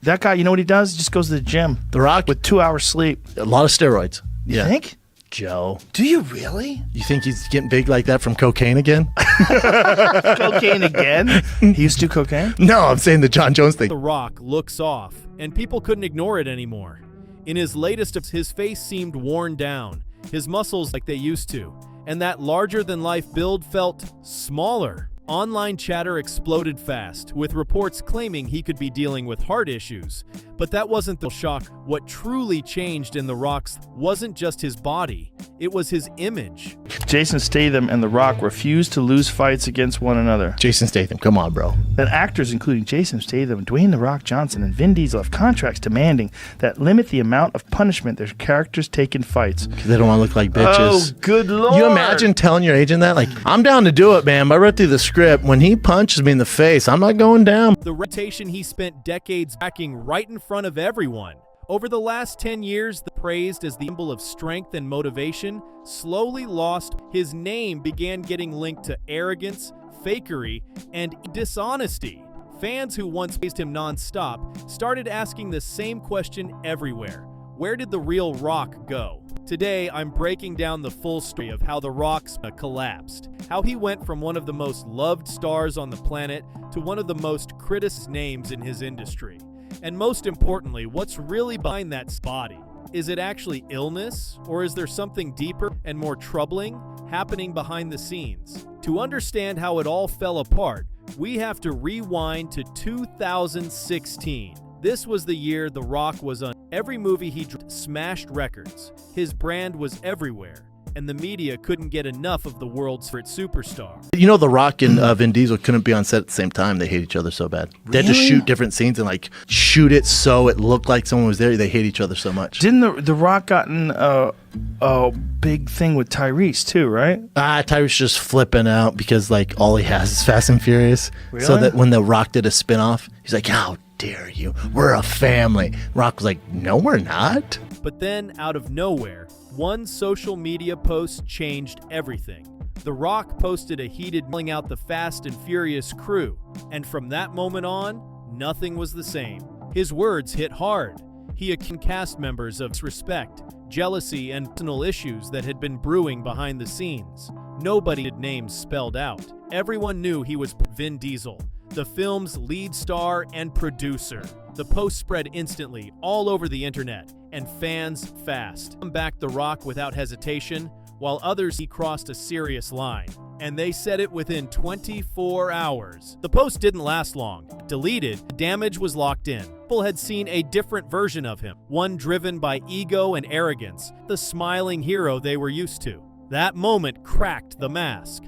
That guy, you know what he does? He just goes to the gym. The Rock? With 2 hours sleep. A lot of steroids. You think? Joe. Do you really? You think he's getting big like that from cocaine again? Cocaine again? He used to do cocaine? No, I'm saying the John Jones thing. The Rock looks off, and people couldn't ignore it anymore. In his latest, his face seemed worn down, his muscles like they used to, and that larger-than-life build felt smaller. Online chatter exploded fast, with reports claiming he could be dealing with heart issues. But that wasn't the shock. What truly changed in The Rock's wasn't just his body, it was his image. Jason Statham and The Rock refused to lose fights against one another. Jason Statham, come on, bro. That actors including Jason Statham, Dwayne "The Rock" Johnson, and Vin Diesel have contracts demanding that limit the amount of punishment their characters take in fights. Because they don't want to look like bitches. Oh, good lord. You imagine telling your agent that? Like, I'm down to do it, man. I read through the script. When he punches me in the face, I'm not going down. The reputation he spent decades backing right in front of everyone. Over the last 10 years, praised as the symbol of strength and motivation, slowly lost. His name began getting linked to arrogance, fakery, and dishonesty. Fans who once praised him non-stop started asking the same question everywhere. Where did the real Rock go? Today, I'm breaking down the full story of how The Rock's collapsed, how he went from one of the most loved stars on the planet to one of the most criticized names in his industry. And most importantly, what's really behind that body? Is it actually illness, or is there something deeper and more troubling happening behind the scenes? To understand how it all fell apart, we have to rewind to 2016. This was the year The Rock was on. Every movie he smashed records. His brand was everywhere, and the media couldn't get enough of the world's favorite superstar. You know, The Rock and Vin Diesel couldn't be on set at the same time. They hate each other so bad. They had to shoot different scenes and like shoot it so it looked like someone was there. They hate each other so much. Didn't the Rock gotten a big thing with Tyrese too, right? Tyrese just flipping out because like all he has is Fast and Furious. Really? So that when The Rock did a spinoff, he's like, how dare you? We're a family. Rock was like, no, we're not. But then, out of nowhere, one social media post changed everything. The Rock posted a heated yelling out the Fast and Furious crew, and from that moment on, nothing was the same. His words hit hard. He accused cast members of disrespect, jealousy, and personal issues that had been brewing behind the scenes. Nobody had names spelled out. Everyone knew he was Vin Diesel, the film's lead star and producer. The post spread instantly all over the internet, and fans fast backed The Rock without hesitation, while others he crossed a serious line. And they said it within 24 hours. The post didn't last long. Deleted, the damage was locked in. People had seen a different version of him, one driven by ego and arrogance, the smiling hero they were used to. That moment cracked the mask.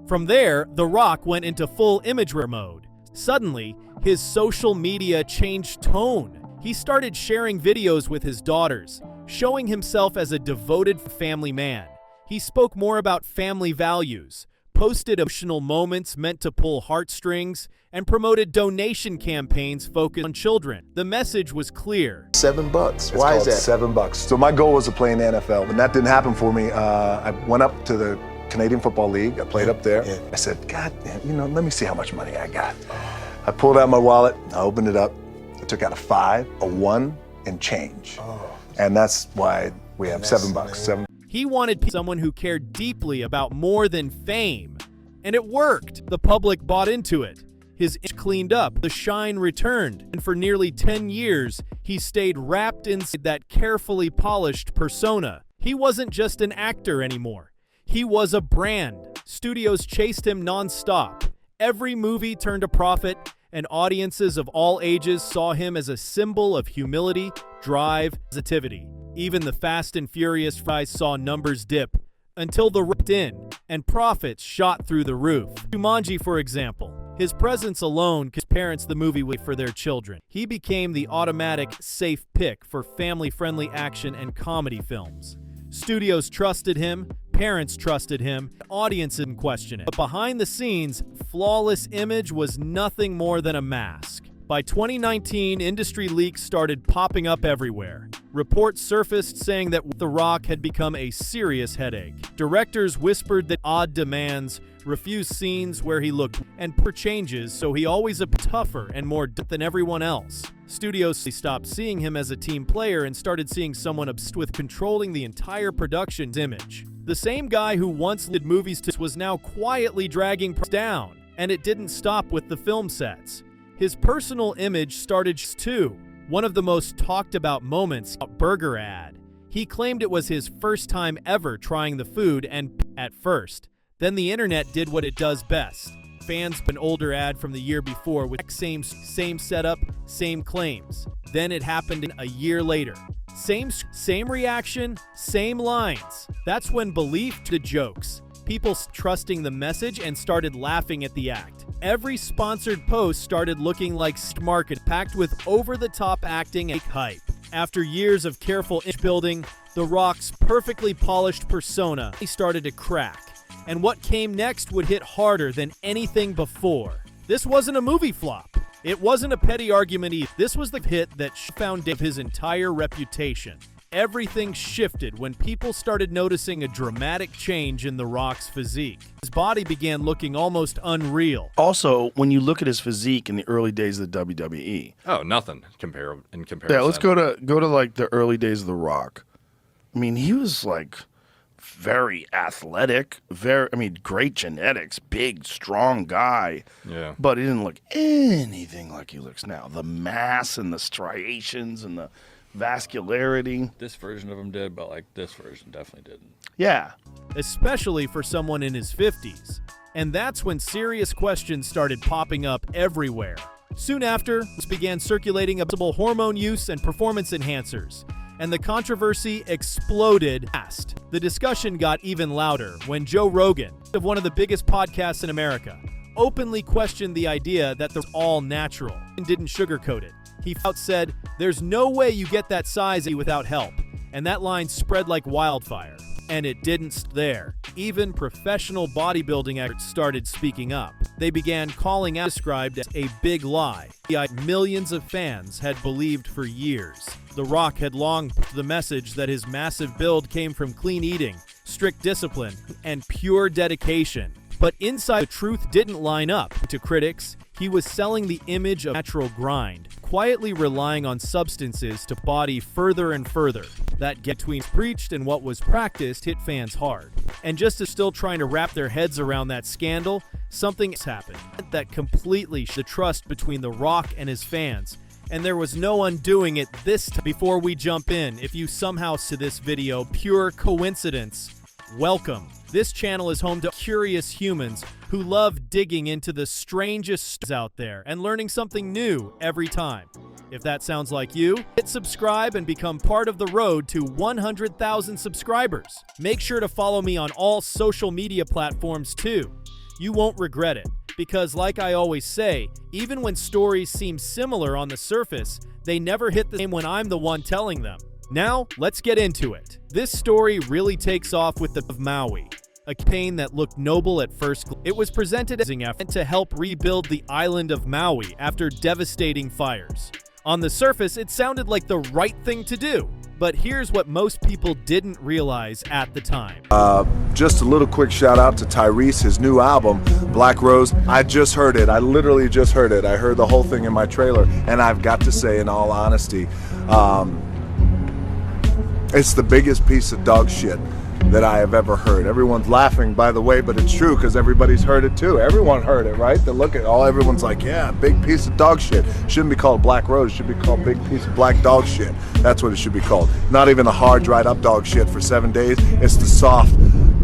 From there, The Rock went into full imagery mode. Suddenly, his social media changed tone. He started sharing videos with his daughters, showing himself as a devoted family man. He spoke more about family values, posted emotional moments meant to pull heartstrings, and promoted donation campaigns focused on children. The message was clear. $7. Why is that? $7. So my goal was to play in the NFL. When that didn't happen for me, I went up to the Canadian Football League. I played up there. Yeah. I said, God damn, let me see how much money I got. I pulled out my wallet, I opened it up, I took out a 5, a 1, and change. And that's why we have $7. He wanted someone who cared deeply about more than fame. And it worked. The public bought into it. His image cleaned up, the shine returned, and for nearly 10 years, he stayed wrapped inside that carefully polished persona. He wasn't just an actor anymore. He was a brand. Studios chased him non-stop. Every movie turned a profit, and audiences of all ages saw him as a symbol of humility, drive, positivity. Even the Fast and Furious franchise saw numbers dip until the ripped in, and profits shot through the roof. Jumanji, for example, his presence alone could parents the movie with for their children. He became the automatic safe pick for family-friendly action and comedy films. Studios trusted him, parents trusted him, audience didn't question it. But behind the scenes, flawless image was nothing more than a mask. By 2019, industry leaks started popping up everywhere. Reports surfaced saying that The Rock had become a serious headache. Directors whispered that odd demands, refused scenes where he looked and per changes, so he always appeared tougher and more than everyone else. Studios stopped seeing him as a team player and started seeing someone obsessed with controlling the entire production's image. The same guy who once did movies was now quietly dragging down, and it didn't stop with the film sets. His personal image started too. One of the most talked about moments, a burger ad. He claimed it was his first time ever trying the food and at first. Then the internet did what it does best. Fans an older ad from the year before with same setup, same claims. Then it happened a year later. Same reaction, same lines. That's when belief to the jokes. People trusting the message and started laughing at the act. Every sponsored post started looking like market packed with over-the-top acting and hype. After years of careful image building, The Rock's perfectly polished persona started to crack. And what came next would hit harder than anything before. This wasn't a movie flop. It wasn't a petty argument either. This was the hit that found his entire reputation. Everything shifted when people started noticing a dramatic change in The Rock's physique. His body began looking almost unreal. Also, when you look at his physique in the early days of the WWE. Oh, nothing in comparison. Yeah, let's go to like the early days of The Rock. I mean, he was like very athletic, great genetics, big, strong guy. Yeah. But he didn't look anything like he looks now. The mass and the striations and the vascularity. This version of him did, but like this version definitely didn't. Yeah. Especially for someone in his 50s. And that's when serious questions started popping up everywhere. Soon after, this began circulating possible hormone use and performance enhancers. And the controversy exploded fast. The discussion got even louder when Joe Rogan, of one of the biggest podcasts in America, openly questioned the idea that they're all natural and didn't sugarcoat it. He said, "There's no way you get that size without help." And that line spread like wildfire. And it didn't stop there. Even professional bodybuilding experts started speaking up. They began calling out described as a big lie. Millions of fans had believed for years. The Rock had long the message that his massive build came from clean eating, strict discipline, and pure dedication. But inside, the truth didn't line up. To critics, he was selling the image of natural grind, quietly relying on substances to body further and further. That gap between preached and what was practiced hit fans hard. And just as still trying to wrap their heads around that scandal, something happened that completely the trust between The Rock and his fans. And there was no undoing it this time. Before we jump in, if you somehow see this video pure coincidence, welcome. This channel is home to curious humans who love digging into the strangest stories out there and learning something new every time. If that sounds like you, hit subscribe and become part of the road to 100,000 subscribers. Make sure to follow me on all social media platforms too. You won't regret it, because like I always say, even when stories seem similar on the surface, they never hit the same when I'm the one telling them. Now, let's get into it. This story really takes off with the of Maui, a campaign that looked noble at first glance. It was presented as an effort to help rebuild the island of Maui after devastating fires. On the surface, it sounded like the right thing to do, but here's what most people didn't realize at the time. Just a little quick shout out to Tyrese, his new album, Black Rose. I just heard it. I literally just heard it. I heard the whole thing in my trailer, and I've got to say, in all honesty, it's the biggest piece of dog shit that I have ever heard. Everyone's laughing, by the way, but it's true because everybody's heard it too. Everyone heard it, right? They look at all, everyone's like, yeah, big piece of dog shit. Shouldn't be called Black Rose, it should be called big piece of black dog shit. That's what it should be called. Not even the hard, dried up dog shit for 7 days. It's the soft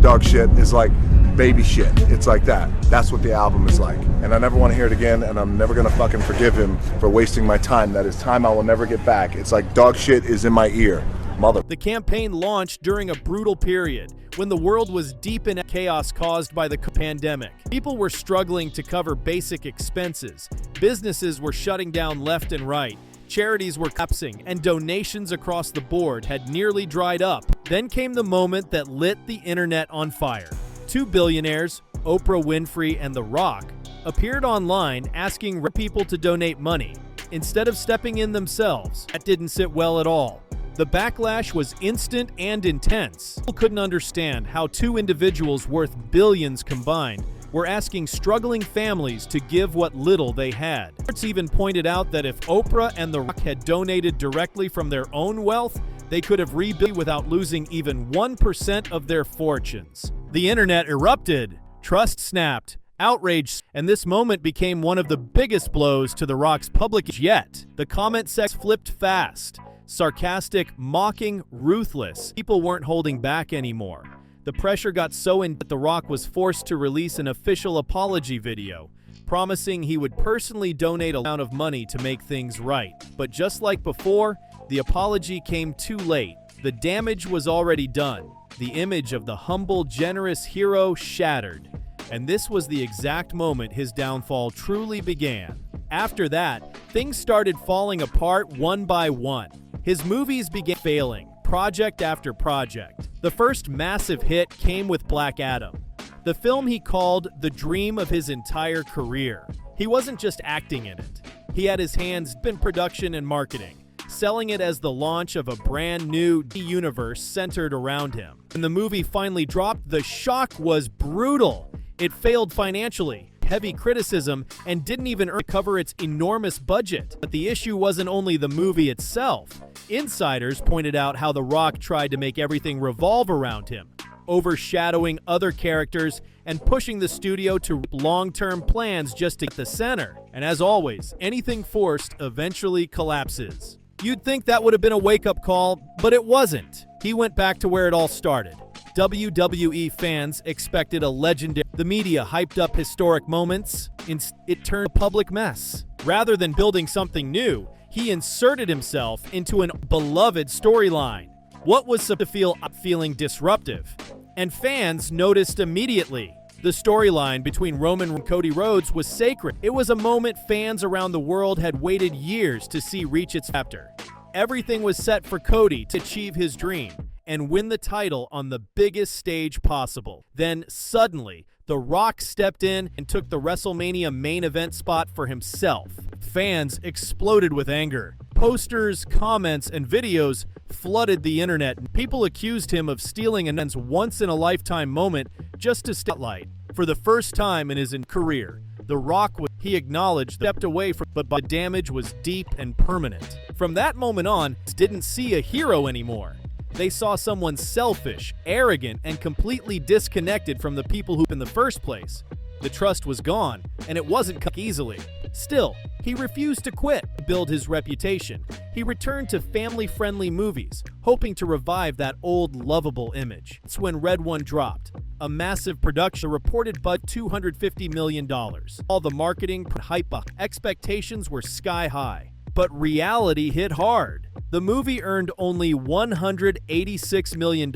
dog shit. It's like baby shit. It's like that. That's what the album is like. And I never want to hear it again, and I'm never gonna fucking forgive him for wasting my time. That is time I will never get back. It's like dog shit is in my ear. Mother. The campaign launched during a brutal period when the world was deep in chaos caused by the pandemic. People were struggling to cover basic expenses. Businesses were shutting down left and right. Charities were collapsing, and donations across the board had nearly dried up. Then came the moment that lit the internet on fire. Two billionaires, Oprah Winfrey and The Rock, appeared online asking people to donate money instead of stepping in themselves. That didn't sit well at all. The backlash was instant and intense. People couldn't understand how two individuals worth billions combined were asking struggling families to give what little they had. Reports even pointed out that if Oprah and The Rock had donated directly from their own wealth, they could have rebuilt without losing even 1% of their fortunes. The internet erupted, trust snapped, outrage, and this moment became one of the biggest blows to The Rock's public yet. The comment section flipped fast. Sarcastic, mocking, ruthless. People weren't holding back anymore. The pressure got so intense that The Rock was forced to release an official apology video, promising he would personally donate a amount of money to make things right. But just like before, the apology came too late. The damage was already done. The image of the humble, generous hero shattered. And this was the exact moment his downfall truly began. After that, things started falling apart one by one. His movies began failing, project after project. The first massive hit came with Black Adam, the film he called the dream of his entire career. He wasn't just acting in it. He had his hands in production and marketing, selling it as the launch of a brand new universe centered around him. When the movie finally dropped, the shock was brutal. It failed financially, heavy criticism, and didn't even recover its enormous budget. But the issue wasn't only the movie itself. Insiders pointed out how The Rock tried to make everything revolve around him, overshadowing other characters and pushing the studio to long-term plans just to get the center. And as always, anything forced eventually collapses. You'd think that would have been a wake-up call, but it wasn't. He went back to where it all started. WWE fans expected a legendary. The media hyped up historic moments. It turned a public mess. Rather than building something new, he inserted himself into an beloved storyline. What was supposed to feel feeling disruptive? And fans noticed immediately. The storyline between Roman and Cody Rhodes was sacred. It was a moment fans around the world had waited years to see reach its chapter. Everything was set for Cody to achieve his dream and win the title on the biggest stage possible. Then, suddenly, The Rock stepped in and took the WrestleMania main event spot for himself. Fans exploded with anger. Posters, comments, and videos flooded the internet. People accused him of stealing a man's once-in-a-lifetime moment just to spotlight. For the first time in his career, The Rock, he acknowledged, stepped away from, but the damage was deep and permanent. From that moment on, didn't see a hero anymore. They saw someone selfish, arrogant, and completely disconnected from the people who in the first place. The trust was gone, and it wasn't cut easily. Still, he refused to quit to build his reputation. He returned to family-friendly movies, hoping to revive that old, lovable image. That's when Red One dropped. A massive production reported budget $250 million. All the marketing hype up. Expectations were sky high. But reality hit hard. The movie earned only $186 million,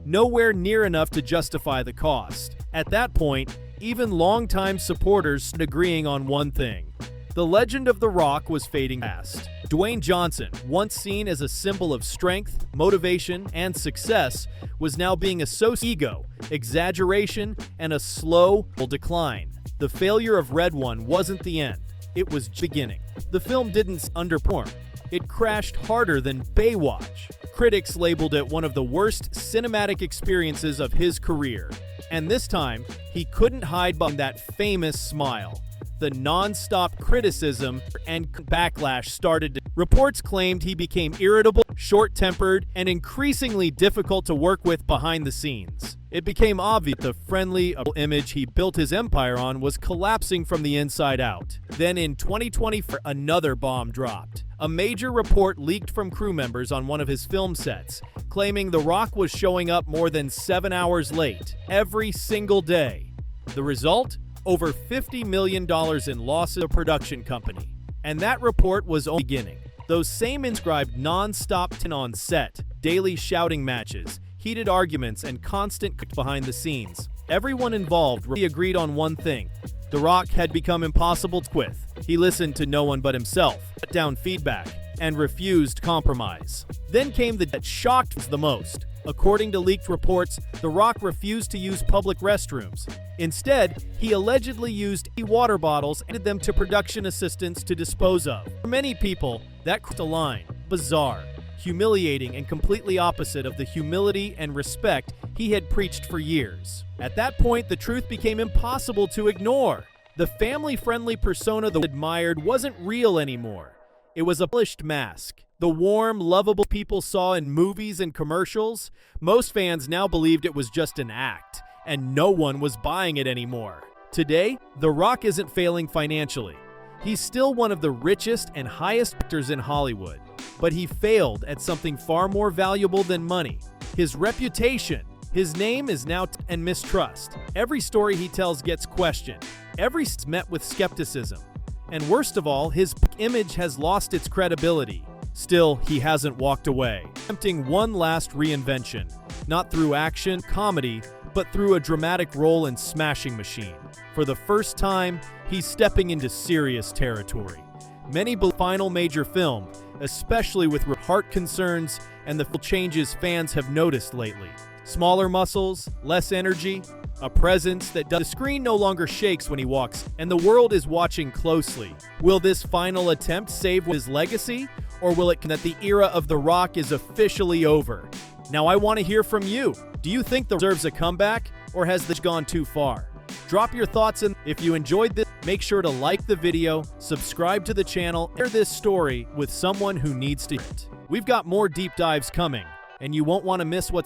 nowhere near enough to justify the cost. At that point, even longtime supporters agreeing on one thing. The legend of The Rock was fading fast. Dwayne Johnson, once seen as a symbol of strength, motivation, and success, was now being associated with ego, exaggeration, and a slow decline. The failure of Red One wasn't the end. It was beginning. The film didn't underperform. It crashed harder than Baywatch. Critics labeled it one of the worst cinematic experiences of his career. And this time, he couldn't hide behind that famous smile. The non-stop criticism and backlash started. Reports claimed he became irritable, short-tempered, and increasingly difficult to work with behind the scenes. It became obvious the friendly image he built his empire on was collapsing from the inside out. Then in 2020, another bomb dropped. A major report leaked from crew members on one of his film sets, claiming The Rock was showing up more than 7 hours late every single day. The result? Over $50 million in losses to the production company. And that report was only beginning. Those same inscribed non-stop on set, daily shouting matches, heated arguments, and constant behind the scenes. Everyone involved agreed on one thing. The Rock had become impossible to quit. He listened to no one but himself, cut down feedback, and refused compromise. Then came that shocked the most. According to leaked reports, The Rock refused to use public restrooms. Instead, he allegedly used water bottles and handed them to production assistants to dispose of. For many people, that crossed a line. Bizarre. humiliating and completely opposite of the humility and respect he had preached for years. At that point, the truth became impossible to ignore. The family-friendly persona that admired wasn't real anymore. It was a polished mask. The warm, lovable people saw in movies and commercials, most fans now believed it was just an act, and no one was buying it anymore. Today, The Rock isn't failing financially. He's still one of the richest and highest actors in Hollywood, but he failed at something far more valuable than money: his reputation. His name is now and mistrust. Every story he tells gets questioned. Every met with skepticism. And worst of all, his image has lost its credibility. Still, he hasn't walked away, attempting one last reinvention, not through action, comedy, but through a dramatic role in Smashing Machine. For the first time, he's stepping into serious territory. Many believe final major film, especially with heart concerns and the changes fans have noticed lately. Smaller muscles, less energy, a presence that the screen no longer shakes when he walks, and the world is watching closely. Will this final attempt save his legacy, or will it that the era of The Rock is officially over? Now I want to hear from you. Do you think The Rock deserves a comeback, or has this gone too far? Drop your thoughts in. If you enjoyed this, make sure to like the video, subscribe to the channel, and share this story with someone who needs to hear it. We've got more deep dives coming, and you won't want to miss what's